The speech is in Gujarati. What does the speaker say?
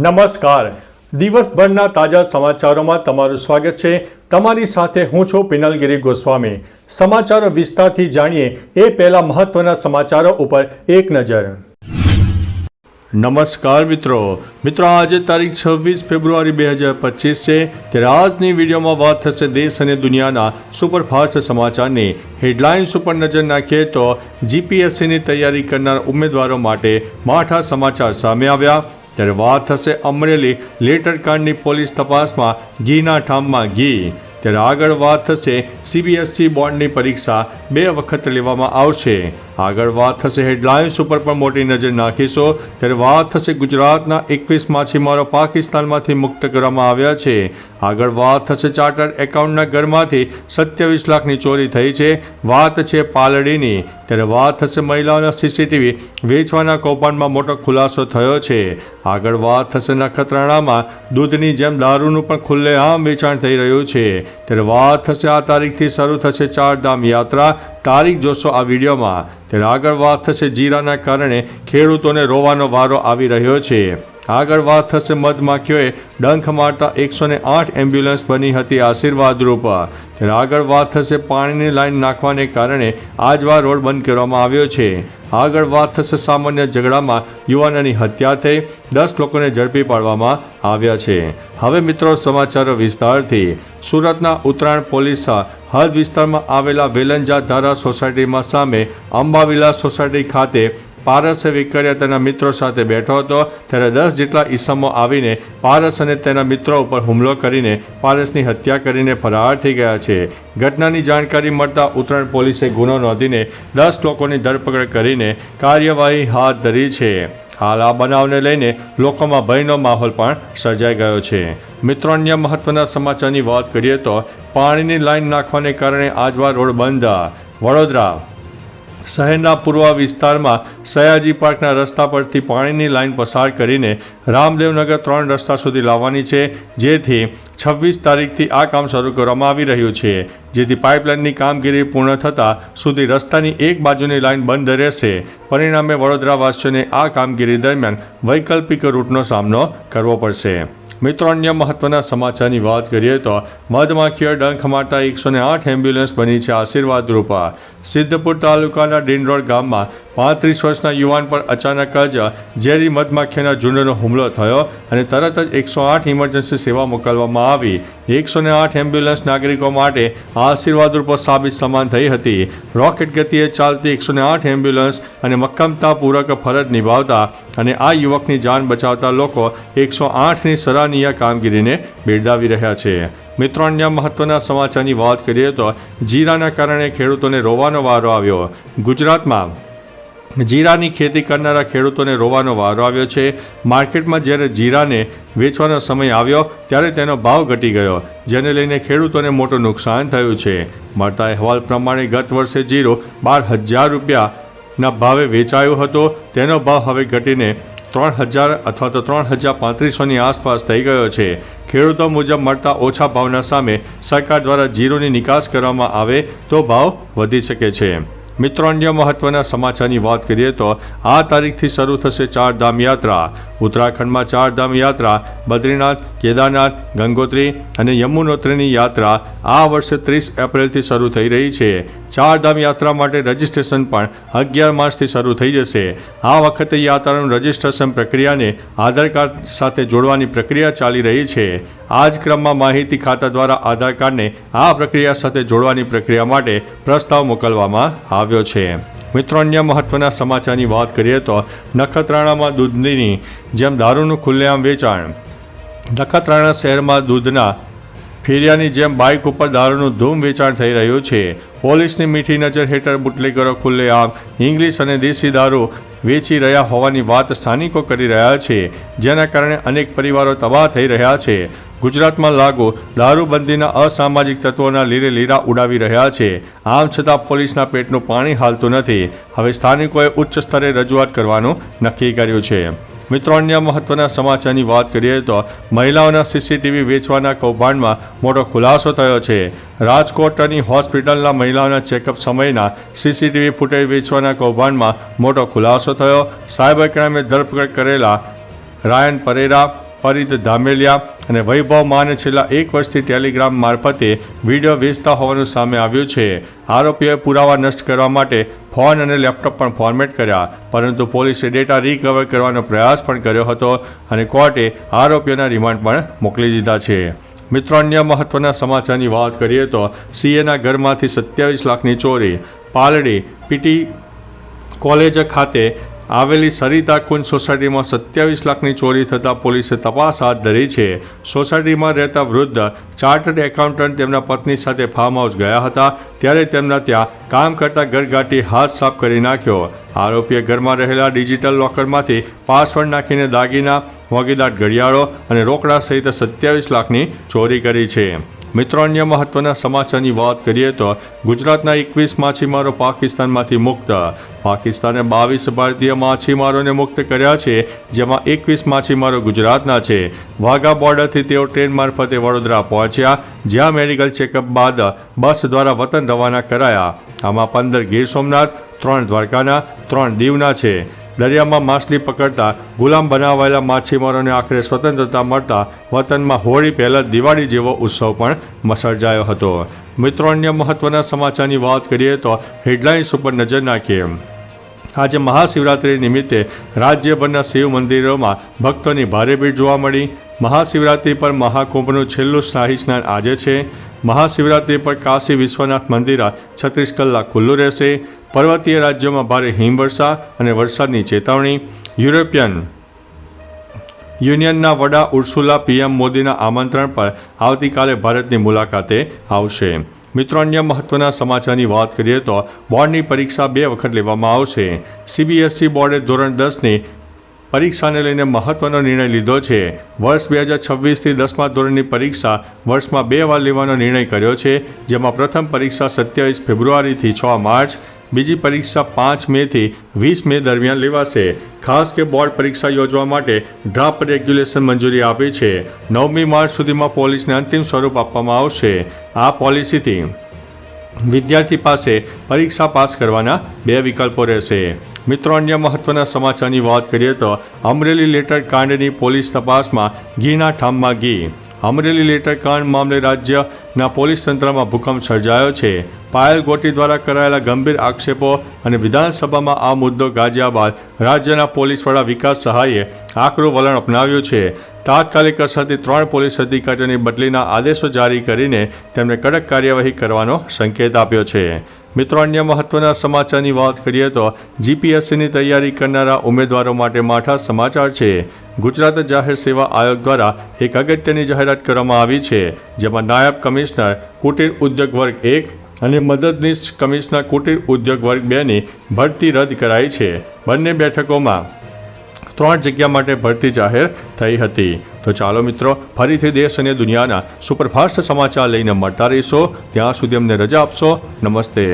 નમસ્કાર. દિવસભરના તાજા સમાચારોમાં તમારું સ્વાગત છે. તમારી સાથે હું છું પિનલગીરી ગોસ્વામી. સમાચારો વિસ્તારથી જાણીએ એ પહેલા મહત્વના સમાચારો ઉપર એક નજર. નમસ્કાર મિત્રો. આજે તારીખ 26 ફેબ્રુઆરી 2025 છે. ત્યારે આજની વિડીયોમાં વાત થશે દેશ અને દુનિયાના સુપરફાસ્ટ સમાચારની. હેડલાઇન્સ ઉપર નજર નાખીએ તો જીપીએસસીની તૈયારી કરનાર ઉમેદવારો માટે માઠા સમાચાર સામે આવ્યા. ત્યારે વાત થશે અમરેલી લેટરકાંડની પોલીસ તપાસમાં ઘીના ઠામમાં ઘી. ત્યારે આગળ વાત થશે સીબીએસઈ બોર્ડની પરીક્ષા 2 વખત લેવામાં આવશે. આગળ વાત થશે હેડલાઇન્સ ઉપર પણ મોટી નજર નાખીશું. ત્યારે વાત થશે ગુજરાતના 21 માછીમારો પાકિસ્તાનમાંથી મુક્ત કરવામાં આવ્યા છે. આગળ વાત થશે ચાર્ટર્ડ એકાઉન્ટના ઘરમાંથી 27 લાખની ચોરી થઈ છે. વાત છે પાલડીની. ત્યારે વાત થશે મહિલાઓના સીસીટીવી વેચવાના કૌભાંડમાં મોટો ખુલાસો થયો છે. આગળ વાત થશે નખત્રાણામાં દૂધની જેમ દારૂનું પણ ખુલ્લેઆમ વેચાણ થઈ રહ્યું છે. ત્યારે વાત થશે આ તારીખથી શરૂ થશે ચારધામ યાત્રા. તારીખ જોશો આ વિડીયોમાં. ત્યારે આગળ વાત થશે જીરાના કારણે ખેડૂતોને રોવાનો વારો આવી રહ્યો છે. આગળ વાત થશે મધમાખીઓએ ડંખ મારતા 108 એમ્બ્યુલન્સ બની હતી આશીર્વાદરૂપ. ત્યારે આગળ વાત થશે પાણીની લાઈન નાખવાને કારણે આજવા રોડ બંધ કરવામાં આવ્યો છે. આગળ વાત થશે સામાન્ય ઝઘડામાં યુવાનની હત્યા થઈ, 10 લોકોને ઝડપી પાડવામાં આવ્યા છે. હવે મિત્રો સમાચારો વિસ્તારથી. સુરતના ઉત્તરાયણ પોલીસ હદ વિસ્તારમાં આવેલા વેલંજા ધારા સોસાયટીમાં સામે અંબાવિલા સોસાયટી ખાતે પારસે વિકર્યા તેના મિત્રો સાથે બેઠો હતો. ત્યારે 10 જેટલા ઈસમો આવીને પારસ અને તેના મિત્રો ઉપર હુમલો કરીને પારસની હત્યા કરીને ફરાર થઈ ગયા છે. ઘટનાની જાણકારી મળતા ઉત્તરાયણ પોલીસે ગુનો નોંધીને 10 લોકોની ધરપકડ કરીને કાર્યવાહી હાથ ધરી છે. હાલ આ બનાવને લઈને લોકોમાં ભયનો માહોલ પણ સર્જાઈ ગયો છે. મિત્રો અન્ય મહત્વના સમાચારની વાત કરીએ તો પાણીની લાઈન નાખવાને કારણે આજવા રોડ બંધ. વડોદરા શહેરના પૂર્વ વિસ્તારમાં સયાજી પાર્કના રસ્તા પરથી પાણીની લાઈન પસાર કરીને રામદેવનગર 3 રસ્તા સુધી લાવવાની છે. જેથી 26 તારીખથી આ કામ શરૂ કરવામાં આવી રહ્યું છે. જેથી પાઇપલાઇનની કામગીરી પૂર્ણ થતાં સુધી રસ્તાની એક બાજુની લાઈન બંધ રહેશે. પરિણામે વડોદરાવાસીઓને આ કામગીરી દરમિયાન વૈકલ્પિક રૂટનો સામનો કરવો પડશે. મિત્રો અન્ય મહત્વના સમાચારની વાત કરીએ તો મધમાખીઓએ ડંખ મારતા 108 એમ્બ્યુલન્સ બની છે આશીર્વાદરૂપ. સિદ્ધપુર તાલુકાના ડિંડોર ગામમાં 35 વર્ષના યુવાન પર અચાનક જ ઝેરી મધમાખીઓના ઝુંડનો હુમલો થયો અને તરત જ 108 ઇમરજન્સી સેવા મોકલવામાં આવી. 108 એમ્બ્યુલન્સ નાગરિકો માટે આશીર્વાદરૂપ સાબિત સમાન થઈ હતી. રોકેટ ગતિએ ચાલતી 108 એમ્બ્યુલન્સ અને મક્કમતાપૂર્વક ફરજ નિભાવતા અને આ યુવકની જાન બચાવતા લોકો 108ની સરાહનીય કામગીરીને બિરદાવી રહ્યા છે. મિત્રો અન્ય મહત્વના સમાચારની વાત કરીએ તો જીરાના કારણે ખેડૂતોને રોવાનો વારો આવ્યો. ગુજરાતમાં જીરાની ખેતી કરનારા ખેડૂતોને રોવાનો વારો આવ્યો છે. માર્કેટમાં જ્યારે જીરાને વેચવાનો સમય આવ્યો ત્યારે તેનો ભાવ ઘટી ગયો, જેને લઈને ખેડૂતોને મોટું નુકસાન થયું છે. મળતા અહેવાલ પ્રમાણે ગત વર્ષે જીરું 12,000 રૂપિયાના ભાવે વેચાયું હતું. તેનો ભાવ હવે ઘટીને 3,000 અથવા તો 3,035ની આસપાસ થઈ ગયો છે. ખેડૂતો મુજબ મળતા ઓછા ભાવના સામે સરકાર દ્વારા જીરુની નિકાસ કરવામાં આવે તો ભાવ વધી શકે છે. મિત્રો અન્ય મહત્વના સમાચારની વાત કરીએ તો આ તારીખથી શરૂ થશે ચારધામ યાત્રા. ઉત્તરાખંડમાં ચારધામ યાત્રા બદ્રીનાથ, કેદારનાથ, ગંગોત્રી અને યમુનોત્રીની યાત્રા આ વર્ષે 30 એપ્રિલથી શરૂ થઈ રહી છે. ચારધામ યાત્રા માટે રજિસ્ટ્રેશન પણ 11 માર્ચથી શરૂ થઈ જશે. આ વખતે યાત્રાનું રજિસ્ટ્રેશન પ્રક્રિયાને આધાર કાર્ડ સાથે જોડવાની પ્રક્રિયા ચાલી રહી છે. આ જ ક્રમમાં માહિતી ખાતા દ્વારા આધાર કાર્ડને આ પ્રક્રિયા સાથે જોડવાની પ્રક્રિયા માટે પ્રસ્તાવ મોકલવામાં આવ્યો છે. મિત્રો અન્ય મહત્વના સમાચારની વાત કરીએ તો નખત્રાણામાં દૂધની જેમ દારૂનું ખુલ્લેઆમ વેચાણ. નખત્રાણા શહેરમાં દૂધના ફેરિયાની જેમ બાઇક ઉપર દારૂનું ધૂમ વેચાણ થઈ રહ્યું છે. પોલીસની મીઠી નજર હેઠળ બુટલેગરો ખુલ્લેઆમ ઇંગ્લિશ અને દેશી દારૂ વેચી રહ્યા હોવાની વાત સ્થાનિકો કરી રહ્યા છે, જેના કારણે અનેક પરિવારો તબાહ થઈ રહ્યા છે. ગુજરાતમાં લાગુ દારૂબંધીના અસામાજિક તત્વોના લીરે લીરા ઉડાવી રહ્યા છે. આમ છતાં પોલીસના પેટનું પાણી હાલતું નથી. હવે સ્થાનિકોએ ઉચ્ચ સ્તરે રજૂઆત કરવાનું નક્કી કર્યું છે. મિત્રો અન્ય મહત્વના સમાચારની વાત કરીએ તો મહિલાઓના સીસીટીવી વેચવાના કૌભાંડમાં મોટો ખુલાસો થયો છે. રાજકોટની હોસ્પિટલના મહિલાઓના ચેકઅપ સમયના સીસીટીવી ફૂટેજ વેચવાના કૌભાંડમાં મોટો ખુલાસો થયો. સાયબર ક્રાઇમે ધરપકડ કરેલા રાયન પરેરા, પરિત ધામેલિયા અને વૈભવ માને છેલ્લા 1 વર્ષથી ટેલિગ્રામ મારફતે વિડીયો વેચતા હોવાનું સામે આવ્યું છે. આરોપીઓએ પુરાવા નષ્ટ કરવા માટે ફોન અને લેપટોપ પણ ફોર્મેટ કર્યા, પરંતુ પોલીસે ડેટા રિકવર કરવાનો પ્રયાસ પણ કર્યો હતો અને કોર્ટે આરોપીઓના રિમાન્ડ પણ મોકલી દીધા છે. મિત્રો, અન્ય મહત્વના સમાચારની વાત કરીએ તો સીએના ઘરમાંથી 27 લાખની ચોરી. પાલડી પીટી કોલેજ ખાતે આવેલી સરિતા કુંજ સોસાયટીમાં 27 લાખની ચોરી થતાં પોલીસે તપાસ હાથ ધરી છે. સોસાયટીમાં રહેતા વૃદ્ધ ચાર્ટર્ડ એકાઉન્ટન્ટ તેમના પત્ની સાથે ફાર્મ હાઉસ ગયા હતા, ત્યારે તેમના ત્યાં કામ કરતા ઘરઘાટી હાથ સાફ કરી નાખ્યો. આરોપીએ ઘરમાં રહેલા ડિજિટલ લોકરમાંથી પાસવર્ડ નાખીને દાગીના, મોંઘીદાટ ઘડિયાળો અને રોકડા સહિત 27 લાખની ચોરી કરી છે. મિત્રો, અન્ય મહત્વના સમાચારની વાત કરીએ તો ગુજરાતના 21 માછીમારો પાકિસ્તાનમાંથી મુક્ત. પાકિસ્તાને 22 ભારતીય માછીમારોને મુક્ત કર્યા છે, જેમાં 21 માછીમારો ગુજરાતના છે. વાઘા બોર્ડરથી તેઓ ટ્રેન મારફતે વડોદરા પહોંચ્યા, જ્યાં મેડિકલ ચેકઅપ બાદ બસ દ્વારા વતન રવાના કરાયા. આમાં 15 ગીર સોમનાથ, 3 દ્વારકાના, 3 દીવના છે. દરિયામાં માછલી પકડતા ગુલામ બનાવાયેલા માછીમારોને આખરે સ્વતંત્રતા મળતા વતનમાં હોળી પહેલાં દિવાળી જેવો ઉત્સવ પણ સર્જાયો હતો. મિત્રો, અન્ય મહત્વના સમાચારની વાત કરીએ તો હેડલાઇન્સ ઉપર નજર નાખીએ. આજે મહાશિવરાત્રિ નિમિત્તે રાજ્યભરના શિવ મંદિરોમાં ભક્તોની ભારે ભીડ જોવા મળી. મહાશિવરાત્રિ પર મહાકુંભનું છેલ્લું શાહી સ્નાન આજે છે. મહાશિવરાત્રિ પર કાશી વિશ્વનાથ મંદિર 36 કલાક ખુલ્લું રહેશે. પર્વતીય રાજ્યોમાં ભારે હિમવર્ષા અને વરસાદની ચેતવણી. યુરોપિયન યુનિયનના વડા ઉર્સુલા પીએમ મોદીના આમંત્રણ પર આવતીકાલે ભારતની મુલાકાતે આવશે. મિત્રો, અન્ય મહત્વના સમાચારની વાત કરીએ તો બોર્ડની પરીક્ષા 2 વખત લેવામાં આવશે. સીબીએસઈ બોર્ડે ધોરણ 10ની પરીક્ષાને લઈને મહત્વનો નિર્ણય લીધો છે. વર્ષ 2026થી 10મા ધોરણની પરીક્ષા વર્ષમાં 2 વાર લેવાનો નિર્ણય કર્યો છે, જેમાં પ્રથમ પરીક્ષા 27 ફેબ્રુઆરીથી 6 માર્ચ, બીજી પરીક્ષા 5 મેથી 20 મે દરમિયાન લેવાશે. ખાસ કે બોર્ડ પરીક્ષા યોજવા માટે ડ્રાફ્ટ રેગ્યુલેશન મંજૂરી આપી છે. 9મી માર્ચ સુધીમાં પોલિસીને અંતિમ સ્વરૂપ આપવામાં આવશે. આ પોલિસીથી વિદ્યાર્થી પાસે પરીક્ષા પાસ કરવાના 2 વિકલ્પો રહેશે. મિત્રો, અન્ય મહત્વના સમાચારની વાત કરીએ તો અમરેલી લેટર કાંડની પોલીસ તપાસમાં ઘીના ઠામમાં ઘી. અમરેલી લેટર કાંડ મામલે રાજ્યના પોલીસ તંત્રમાં ભૂકંપ સર્જાયો છે. પાયલ ગોટી દ્વારા કરાયેલા ગંભીર આક્ષેપો અને વિધાનસભામાં આ મુદ્દો ગાજ્યા બાદ રાજ્યના પોલીસ વડા વિકાસ સહાયે આકરું વલણ અપનાવ્યું છે. તાત્કાલિક અસરથી 3 પોલીસ અધિકારીઓની બદલીના આદેશો જારી કરીને તેમને કડક કાર્યવાહી કરવાનો સંકેત આપ્યો છે. મિત્રો, અન્ય મહત્વના સમાચારની વાત કરીએ તો જીપીએસસીની તૈયારી કરનારા ઉમેદવારો માટે માઠા સમાચાર છે. ગુજરાત જાહેર સેવા આયોગ દ્વારા એક અગત્યની જાહેરાત કરવામાં આવી છે, જેમાં નાયબ કમિશનર કુટીર ઉદ્યોગ વર્ગ 1 અને મદદનીશ કમિશનર કુટીર ઉદ્યોગ વર્ગ 2ની ભરતી રદ કરાઈ છે. બંને બેઠકોમાં 3 જગ્યા માટે ભરતી જાહેર થઈ હતી. તો ચાલો મિત્રો, ફરીથી દેશ અને દુનિયાના સુપરફાસ્ટ સમાચાર લઈને મળતા રહીશો. ત્યાં સુધી અમને રજા આપશો. નમસ્તે.